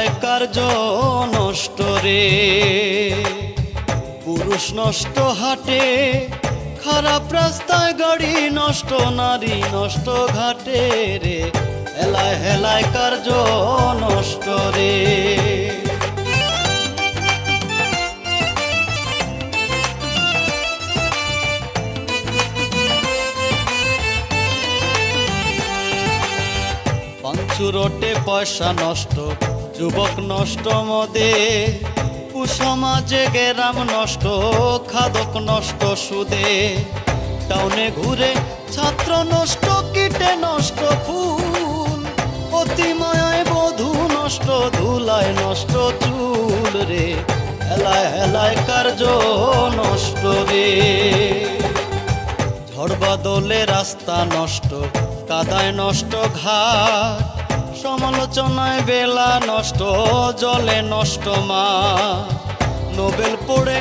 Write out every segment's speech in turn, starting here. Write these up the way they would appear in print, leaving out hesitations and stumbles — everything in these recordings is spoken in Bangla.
হেলায় কার্য নষ্ট রে। পুরুষ নষ্ট হাটে, খারাপ রাস্তায় গাড়ি নষ্ট, নারী নষ্ট ঘাটে রে। হেলায় হেলায় কার্য নষ্ট রে। পাঞ্চুরটে পয়সা নষ্ট, যুবক নষ্ট মদে, কুসমাজে গেরাম নষ্ট, খাদক নষ্ট সুদে। টাউনে ঘুরে ছাত্র নষ্ট, কীটে নষ্ট ফুল, অতিমায় বধূ নষ্ট, ধুলায় নষ্ট চুল রে। হেলায় হেলায় কার্য নষ্ট রে। ঝড় বাদলে রাস্তা নষ্ট, কাদায় নষ্ট ঘাট, সমালোচনায় বেলা নষ্ট, জলে নষ্ট মা। নোবেল পড়ে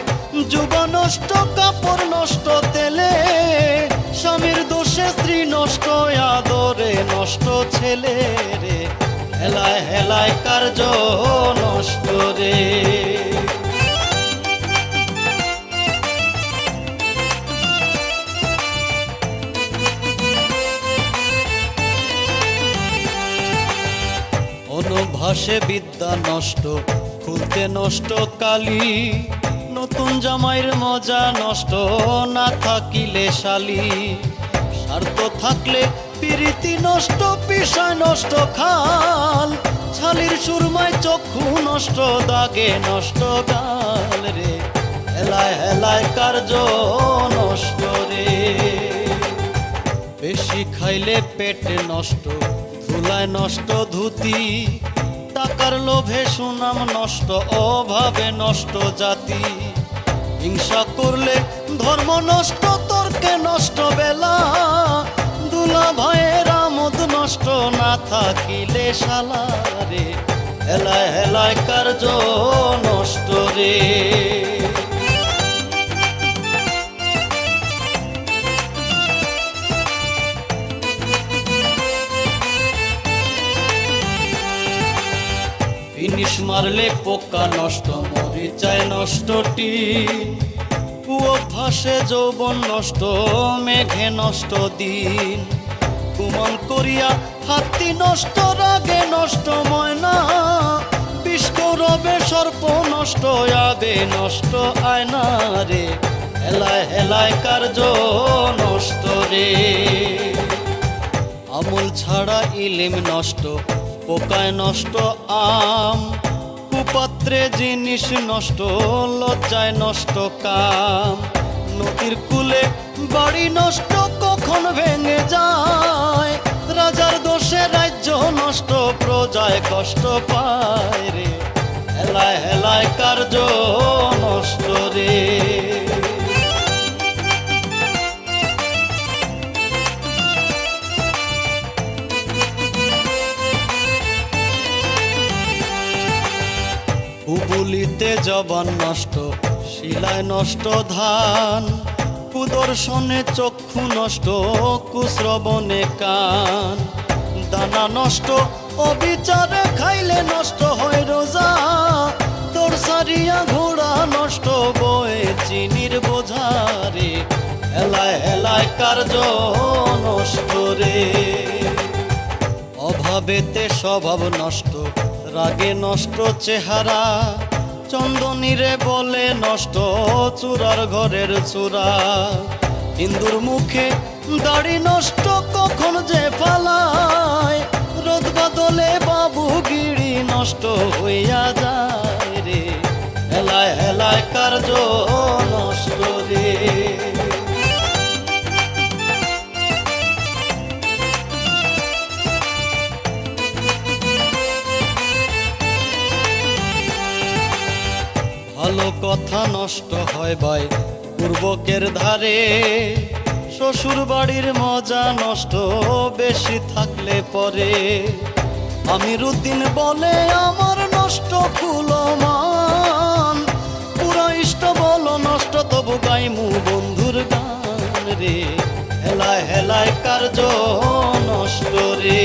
যুবা নষ্ট, কাপড় নষ্ট তেলে, স্বামীর দোষে স্ত্রী নষ্ট, আদরে নষ্ট ছেলে রে। হেলায় হেলায় কার্য নষ্ট রে। অনুভাষে বিদ্যা নষ্ট, খুলতে নষ্ট কালি, নতুন জামাইয়ের মজা নষ্ট, না থাকিলে শালি। স্বার্থ থাকলে প্রীতি নষ্ট, পিসায় নষ্ট খাল, ছালির সুরমায় চক্ষু নষ্ট, দাগে নষ্ট গাল রে। হেলায় হেলায় কার্য নষ্ট রে। বেশি খাইলে পেট নষ্ট, ধুলায় নষ্ট ধুতি, টাকার লোভে সুনাম নষ্ট, অভাবে নষ্ট জাতি। হিংসা করলে ধর্ম নষ্ট, তর্কে নষ্ট বেলা, দুলা ভাইয়ের আমোদ নষ্ট, না থাকিলে শালা রে। হেলায় হেলায় কার্য নষ্ট রে। ফিনিশ মারলে পোকা নষ্ট, মরিচায় নষ্ট টিন, কুঅভ্যাসে যৌবন নষ্ট, মেঘে নষ্ট দিন। কুমন করিয়া হাতি নষ্ট, রাগে নষ্ট ময়না, বিষ কৌরবে সর্প নষ্ট, আবে নষ্ট আয়না রে। হেলায় হেলায় কার্য নষ্ট রে। আমল ছাড়া ইলিম নষ্ট, পোকায় নষ্ট আম, কুপাত্রে জিনিস নষ্ট, লজ্জায় নষ্ট কাম। নদীর কূলে বাড়ি নষ্ট, কখন ভেঙে যায়, রাজার দোষে রাজ্য নষ্ট, প্রজায় কষ্ট পায় রে। হেলায় হেলায় কার্য নষ্ট রে। কুবুলিতে জবান নষ্ট, শিলায় নষ্ট ধান, কুদর্শনে চক্ষু নষ্ট, কুশ্রবণে কান। দানা নষ্ট, অবিচারে খাইলে নষ্ট হয় রোজা, তোর সারিয়া ঘোড়া নষ্ট, বয়ে চিনির বোঝা রে। হেলায় হেলায় কার্য নষ্ট রে। অভাবেতে স্বভাব নষ্ট, রাগে নষ্ট চেহারা, চন্দনীরে বলে নষ্ট, চূড়ার ঘরের চূড়া। হিন্দুর মুখে দাড়ি নষ্ট, কখন যে পালায়, রোদ বাদলে বাবু গিড়ি নষ্ট হইয়া যায় রে। হেলায় হেলায় কার্য নষ্ট রে। ভালো কথা নষ্ট হয় ভাই পূর্বকের ধারে, শ্বশুর বাড়ির মজা নষ্ট, বেশি থাকলে পরে। আমিরুদ্দিন বলে আমার নষ্ট কুলমান, পুরা ইষ্ট বল নষ্ট, তবু গাইমু বন্ধুর গান রে। হেলায় হেলায় কার্য নষ্ট রে।